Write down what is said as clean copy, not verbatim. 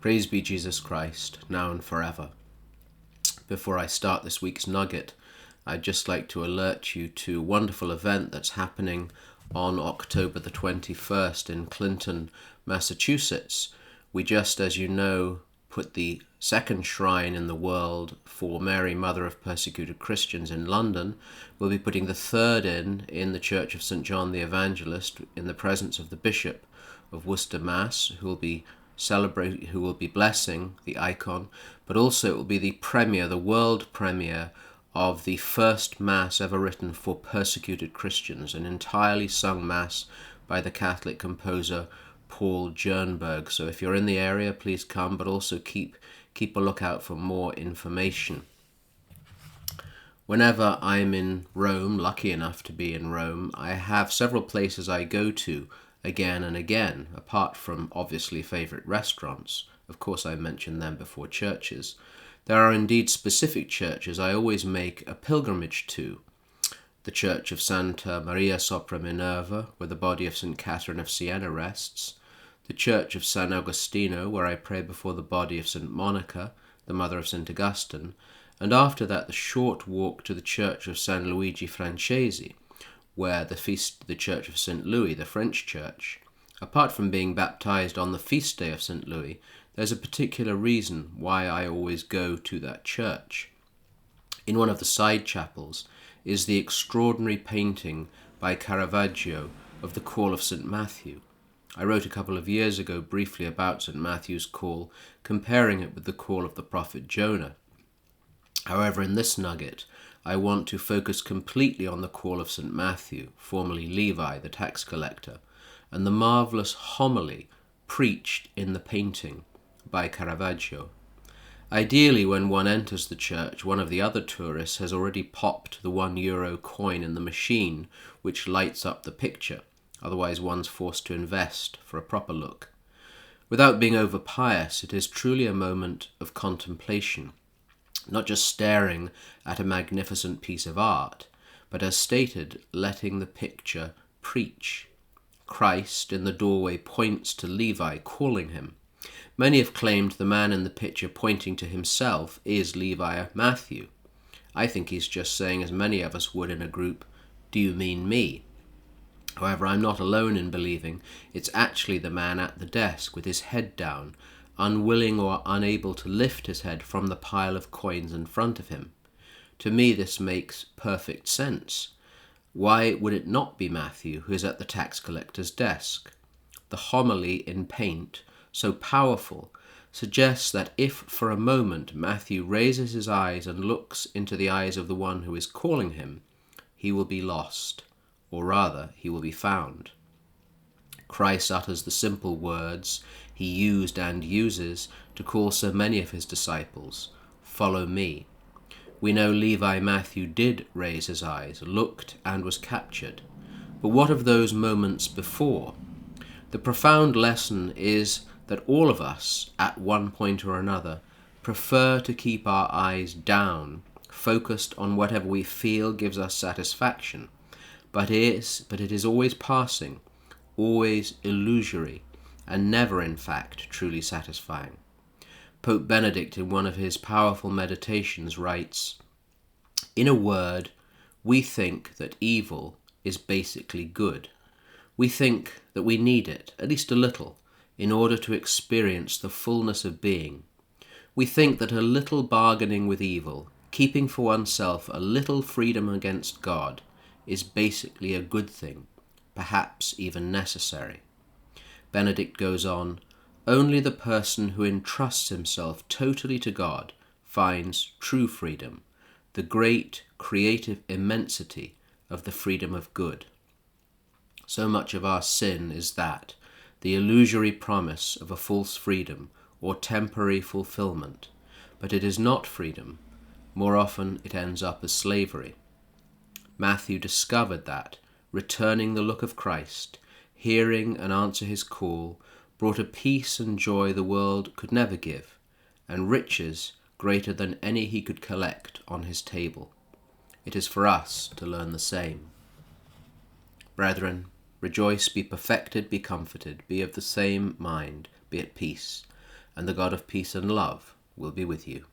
Praise be Jesus Christ, now and forever. Before I start this week's Nugget, I'd just like to alert you to a wonderful event that's happening on October the 21st in Clinton, Massachusetts. We just, as you know, put the second shrine in the world for Mary, Mother of Persecuted Christians in London. We'll be putting the third in the Church of St. John the Evangelist in the presence of the Bishop of Worcester, Mass, who will be blessing the icon, but also it will be the world premiere of the first Mass ever written for persecuted Christians, an entirely sung Mass by the Catholic composer Paul Jernberg. So if you're in the area, please come, but also keep a lookout for more information. Whenever I'm in Rome, lucky enough to be in Rome, I have several places I go to again and again, apart from obviously favourite restaurants. Of course, I mentioned them before churches. There are indeed specific churches I always make a pilgrimage to. The Church of Santa Maria sopra Minerva, where the body of St. Catherine of Siena rests. The Church of San Agostino, where I pray before the body of St. Monica, the mother of St. Augustine. And after that, the short walk to the Church of San Luigi Francesi, where the Church of St. Louis, the French church. Apart from being baptized on the feast day of St. Louis, there's a particular reason why I always go to that church. In one of the side chapels is the extraordinary painting by Caravaggio of the Call of St. Matthew. I wrote a couple of years ago briefly about St. Matthew's call, comparing it with the call of the prophet Jonah. However, in this nugget, I want to focus completely on the call of St. Matthew, formerly Levi, the tax collector, and the marvellous homily preached in the painting by Caravaggio. Ideally, when one enters the church, one of the other tourists has already popped the €1 coin in the machine which lights up the picture. Otherwise, one's forced to invest for a proper look. Without being over-pious, it is truly a moment of contemplation. Not just staring at a magnificent piece of art, but as stated, letting the picture preach. Christ in the doorway points to Levi, calling him. Many have claimed the man in the picture pointing to himself is Levi Matthew. I think he's just saying, as many of us would in a group, "Do you mean me?" However, I'm not alone in believing it's actually the man at the desk with his head down, unwilling or unable to lift his head from the pile of coins in front of him. To me, this makes perfect sense. Why would it not be Matthew who is at the tax collector's desk? The homily in paint, so powerful, suggests that if for a moment Matthew raises his eyes and looks into the eyes of the one who is calling him, he will be lost, or rather, he will be found. Christ utters the simple words he used and uses to call so many of his disciples, "Follow me." We know Levi Matthew did raise his eyes, looked, and was captured. But what of those moments before? The profound lesson is that all of us, at one point or another, prefer to keep our eyes down, focused on whatever we feel gives us satisfaction. But it is always passing, always illusory, and never, in fact, truly satisfying. Pope Benedict, in one of his powerful meditations, writes, "In a word, we think that evil is basically good. We think that we need it, at least a little, in order to experience the fullness of being. We think that a little bargaining with evil, keeping for oneself a little freedom against God, is basically a good thing, perhaps even necessary." Benedict goes on, "Only the person who entrusts himself totally to God finds true freedom, the great creative immensity of the freedom of good." So much of our sin is that, the illusory promise of a false freedom or temporary fulfillment, but it is not freedom. More often it ends up as slavery. Matthew discovered that, returning the look of Christ, hearing and answer his call, brought a peace and joy the world could never give, and riches greater than any he could collect on his table. It is for us to learn the same. Brethren, rejoice, be perfected, be comforted, be of the same mind, be at peace. and the God of peace and love will be with you.